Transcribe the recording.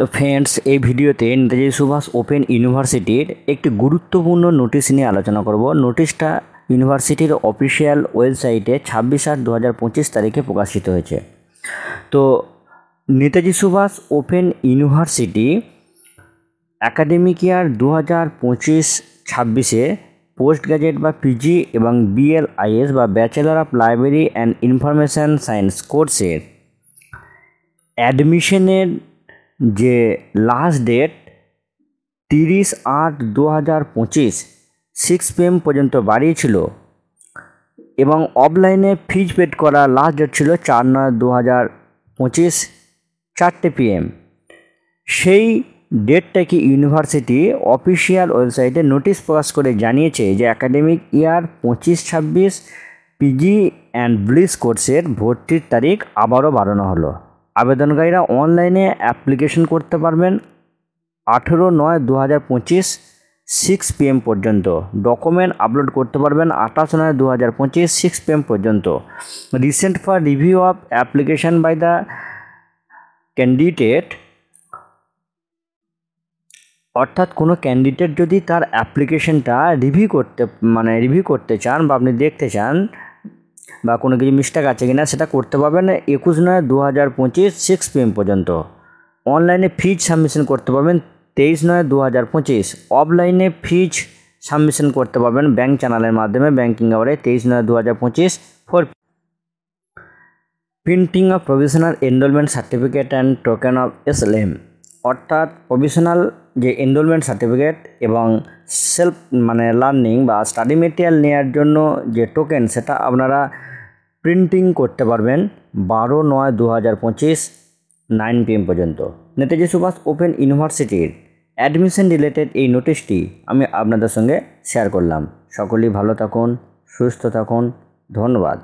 তো ফ্রেন্ডস, এই ভিডিওতে নেতাজি সুভাষ ওপেন ইউনিভার্সিটির একটি গুরুত্বপূর্ণ নোটিশ নিয়ে আলোচনা করব। নোটিশটা ইউনিভার্সিটির অফিসিয়াল ওয়েবসাইটে 26/8/2025 তারিখে প্রকাশিত হয়েছে। তো Netaji Subhas open university academic year 2025-26-এ পোস্ট গ্র্যাজুয়েট বা পিজি এবং বিএলআইএস বা bachelor of library and information science কোর্সের অ্যাডমিশনের যে লাস্ট ডেট 30/8/2025 6 PM পর্যন্ত বাড়িয়েছিল এবং অফলাইনে ফিজ পেড করা লাস্ট ডেট ছিল 4/9/2025 4টে PM। সেই ডেটটাকে ইউনিভার্সিটি অফিসিয়াল ওয়েবসাইটে নোটিশ প্রকাশ করে জানিয়েছে যে academic year 25-26 PG and bliss কোর্সের ভর্তির তারিখ আবারও বাড়ানো হলো। আবেদনকারীরা অনলাইনে অ্যাপ্লিকেশন করতে পারবেন 18/9/2025 6 PM পর্যন্ত। ডকুমেন্ট আপলোড করতে পারবেন 28/9/2025 6 PM পর্যন্ত। Recent for review of application by the candidate, অর্থাৎ কোনো ক্যান্ডিডেট যদি তার অ্যাপ্লিকেশনটা রিভিউ করতে চান বা আপনি দেখতে চান বা কোনো কিছু মিস্টেক আছে কিনা সেটা করতে পারবেন 21/9/2025 6 PM পর্যন্ত। অনলাইনে ফিজ সাবমিশন করতে পারবেন 23/9/2025। অফলাইনে ফিজ সাবমিশন করতে পারবেন ব্যাঙ্ক চ্যানেলের মাধ্যমে ব্যাঙ্কিং আওয়ারে 23/9/2025 4। Printing of provisional enrolment certificate and token of SLM, অর্থাৎ প্রভিশনাল যে এনরোলমেন্ট সার্টিফিকেট এবং সেলফ লার্নিং বা স্টাডি মেটেরিয়াল নেওয়ার জন্য যে টোকেন সেটা আপনারা প্রিন্টিং করতে পারবেন 12/9/2025 9 PM পর্যন্ত। নেতাজি সুভাষ ওপেন ইউনিভার্সিটির অ্যাডমিশন রিলেটেড এই নোটিশটি আমি আপনাদের সঙ্গে শেয়ার করলাম। সকলেই ভালো থাকুন, সুস্থ থাকুন, ধন্যবাদ।